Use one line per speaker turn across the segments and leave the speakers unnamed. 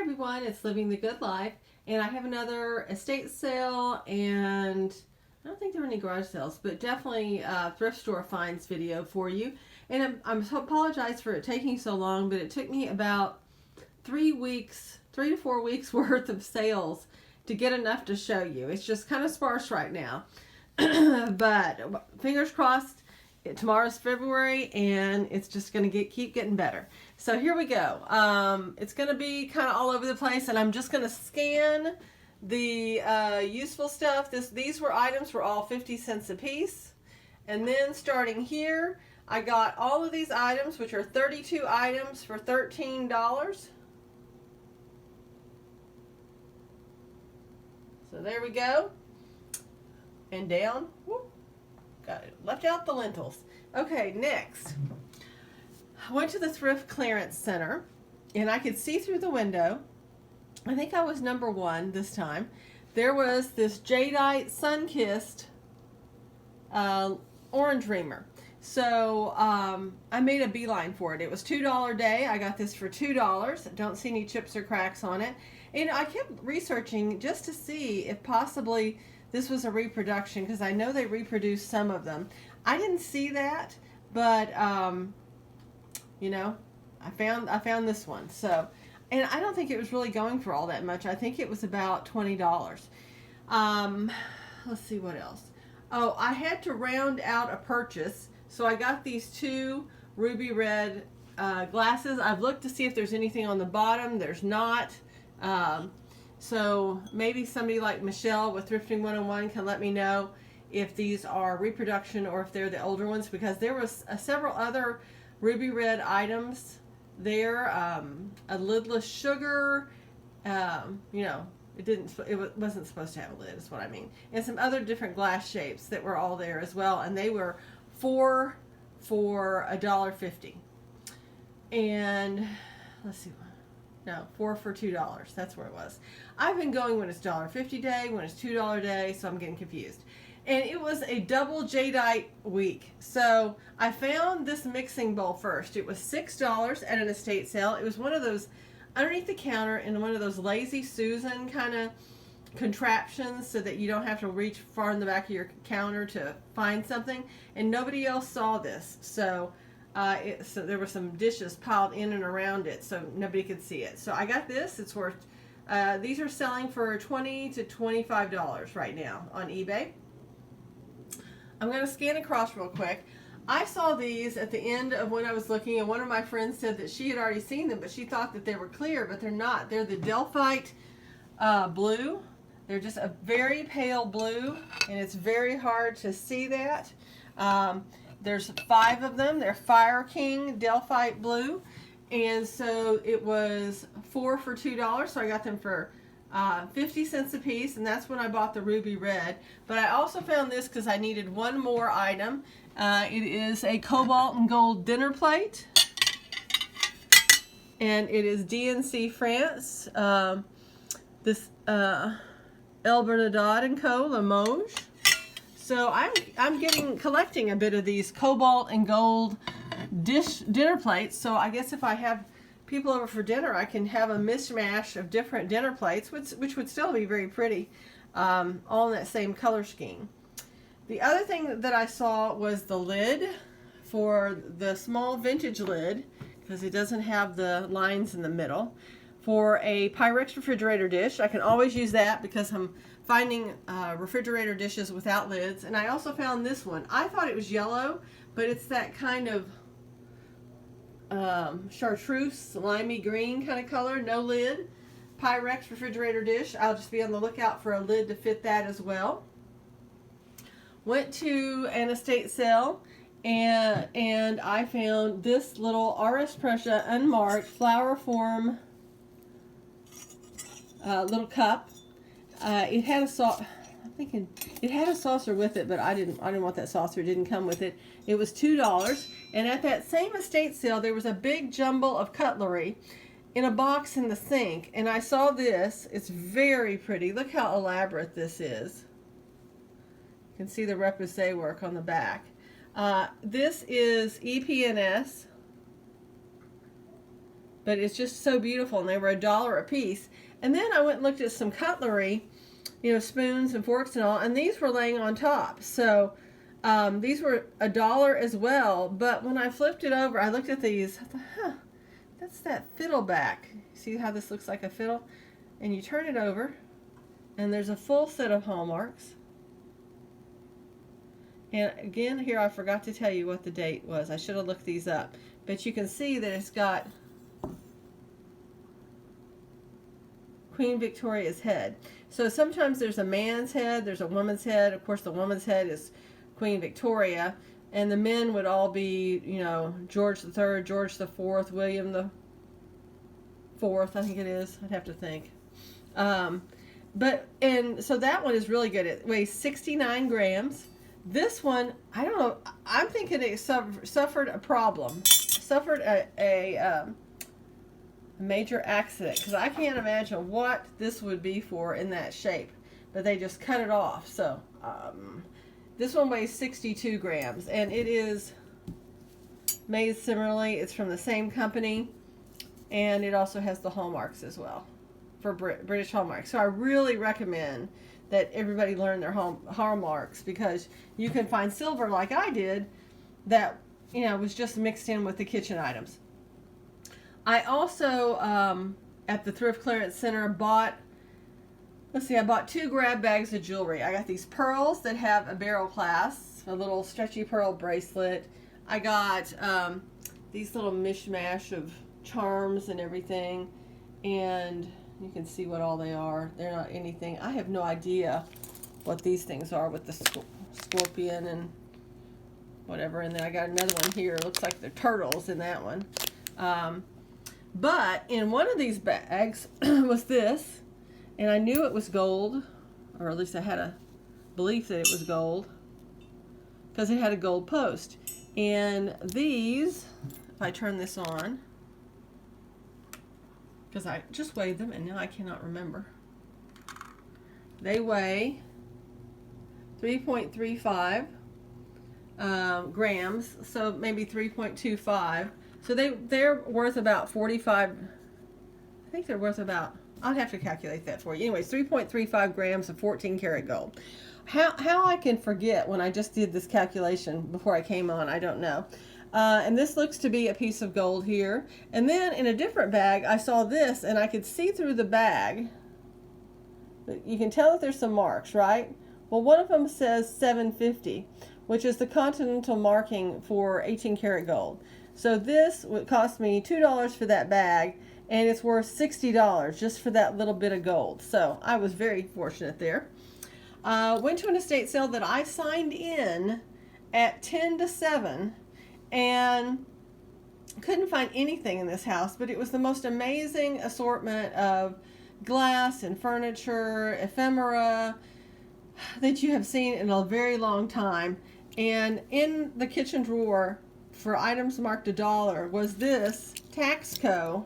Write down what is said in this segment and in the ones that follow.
everyone, it's Living the Good Life, and I have another estate sale, and I don't think there are any garage sales, but definitely thrift store finds video for you. And I apologize for it taking so long, but it took me about 3 to 4 weeks worth of sales to get enough to show you. It's just kind of sparse right now, but fingers crossed. Tomorrow's February, and it's just going to keep getting better. So here we go. It's going to be kind of all over the place, and I'm just going to scan the useful stuff. These items were all 50 cents a piece. And then starting here, I got all of these items, which are 32 items for $13. So there we go. And down. Whoop. Got it. Left out the lentils. Okay, next. I went to the Thrift Clearance Center, and I could see through the window. I think I was number 1 this time. There was this Jadeite sun-kissed orange reamer. So I made a beeline for it. It was $2 a day. I got this for $2. Don't see any chips or cracks on it. And I kept researching just to see if possibly this was a reproduction, because I know they reproduced some of them. I didn't see that, but you know, I found this one. So, and I don't think it was really going for all that much. I think it was about $20. Let's see what else. Oh, I had to round out a purchase, so I got these 2 ruby red glasses. I've looked to see if there's anything on the bottom. There's not. So maybe somebody like Michelle with Thrifting 101 can let me know if these are reproduction or if they're the older ones, because there was several other ruby red items there. A lidless sugar, you know, it wasn't supposed to have a lid, is what I mean. And some other different glass shapes that were all there as well, and they were 4 for $1.50. And let's see. No, 4 for $2. That's where it was. I've been going when it's $1.50 day, when it's $2 day, so I'm getting confused. And it was a double Jadeite week. So I found this mixing bowl first. It was $6 at an estate sale. It was one of those underneath the counter in one of those Lazy Susan kind of contraptions, so that you don't have to reach far in the back of your counter to find something. And nobody else saw this. So so there were some dishes piled in and around it, so nobody could see it. So I got this. It's worth, these are selling for $20 to $25 right now on eBay. I'm going to scan across real quick. I saw these at the end of when I was looking, and one of my friends said that she had already seen them, but she thought that they were clear, but they're not. They're the Delphite blue. They're just a very pale blue, and it's very hard to see that. There's 5 of them. They're Fire King Delphite blue, and so it was 4 for $2. So I got them for 50 cents a piece, and that's when I bought the ruby red. But I also found this because I needed one more item. It is a cobalt and gold dinner plate, and it is DNC France. This El Bernadette & Co. Limoges. So I'm collecting a bit of these cobalt and gold dinner plates. So I guess if I have people over for dinner, I can have a mishmash of different dinner plates, which would still be very pretty, all in that same color scheme. The other thing that I saw was the lid for the small vintage lid, because it doesn't have the lines in the middle, for a Pyrex refrigerator dish. I can always use that because I'm finding refrigerator dishes without lids. And I also found this one. I thought it was yellow, but it's that kind of chartreuse, limey green kind of color, no lid. Pyrex refrigerator dish. I'll just be on the lookout for a lid to fit that as well. Went to an estate sale, and I found this little RS Prussia unmarked flower form little cup. It had it had a saucer with it, but I didn't want that saucer. It didn't come with it. It was $2. And at that same estate sale, there was a big jumble of cutlery in a box in the sink. And I saw this. It's very pretty. Look how elaborate this is. You can see the repoussé work on the back. This is EPNS, but it's just so beautiful, and they were $1 a piece. And then I went and looked at some cutlery, you know, spoons and forks and all, and these were laying on top. So these were $1 as well. But when I flipped it over, I looked at these. I thought, huh, that's that fiddle back. See how this looks like a fiddle? And you turn it over, and there's a full set of hallmarks. And again, here I forgot to tell you what the date was. I should have looked these up. But you can see that it's got Queen Victoria's head. So sometimes there's a man's head, there's a woman's head. Of course, the woman's head is Queen Victoria. And the men would all be, you know, George III, George IV, William the Fourth, I think it is. I'd have to think. And so that one is really good. It weighs 69 grams. This one, I don't know, I'm thinking it suffered a problem. Suffered a major accident, because I can't imagine what this would be for in that shape. But they just cut it off. So this one weighs 62 grams, and it is made similarly. It's from the same company, and it also has the hallmarks as well for British hallmarks. So I really recommend that everybody learn their hallmarks, because you can find silver like I did that, you know, was just mixed in with the kitchen items. I also at the Thrift Clearance Center bought, I bought 2 grab bags of jewelry. I got these pearls that have a barrel clasp, a little stretchy pearl bracelet. I got these little mishmash of charms and everything, and you can see what all they are. They're not anything. I have no idea what these things are with the scorpion and whatever. And then I got another one here. It looks like they're turtles in that one. But in one of these bags was this. And I knew it was gold. Or at least I had a belief that it was gold, because it had a gold post. And these, if I turn this on, because I just weighed them and now I cannot remember. They weigh 3.35 grams, so maybe 3.25. So they're worth about 45. I think they're worth about, I'll have to calculate that for you. Anyways, 3.35 grams of 14 karat gold. How I can forget when I just did this calculation before I came on, I don't know. And this looks to be a piece of gold here. And then in a different bag, I saw this, and I could see through the bag. You can tell that there's some marks, right? Well, one of them says 750, which is the continental marking for 18 karat gold. So this would cost me $2 for that bag, and it's worth $60 just for that little bit of gold. So I was very fortunate there. Went to an estate sale that I signed in at 10 to 7. And couldn't find anything in this house, but it was the most amazing assortment of glass and furniture, ephemera that you have seen in a very long time. And in the kitchen drawer for items marked $1 was this Taxco.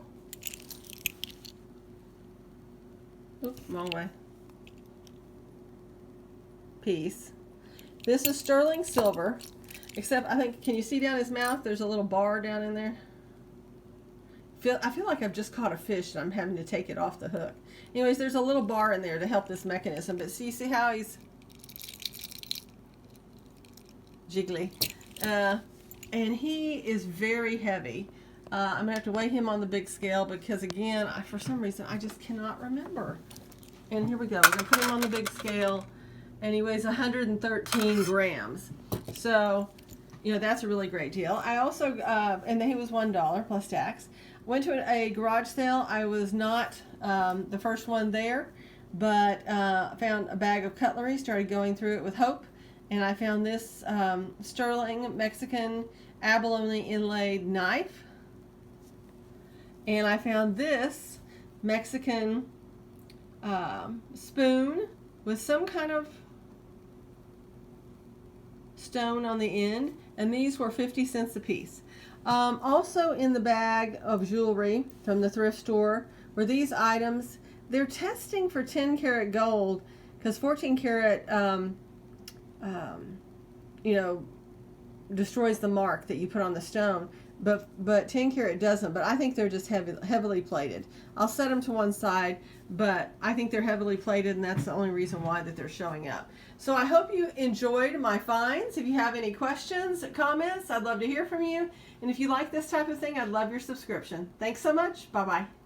Oops, wrong way. Piece. This is sterling silver. Except, I think, can you see down his mouth? There's a little bar down in there. I feel like I've just caught a fish and I'm having to take it off the hook. Anyways, there's a little bar in there to help this mechanism. But see how he's jiggly? And he is very heavy. I'm going to have to weigh him on the big scale because, again, for some reason, I just cannot remember. And here we go. We're going to put him on the big scale. And he weighs 113 grams. So, you know, that's a really great deal. I also, and then he was $1 plus tax. Went to a garage sale. I was not the first one there, but found a bag of cutlery, started going through it with Hope, and I found this sterling Mexican abalone inlaid knife. And I found this Mexican spoon with some kind of stone on the end, and these were 50 cents a piece. Also in the bag of jewelry from the thrift store were these items. They're testing for 10 karat gold because 14 karat you know, destroys the mark that you put on the stone. but 10 karat doesn't. But I think they're just heavily plated. I'll set them to one side, but I think they're heavily plated, and that's the only reason why that they're showing up. So I hope you enjoyed my finds. If you have any questions, comments, I'd love to hear from you. And if you like this type of thing, I'd love your subscription. Thanks so much. Bye-bye.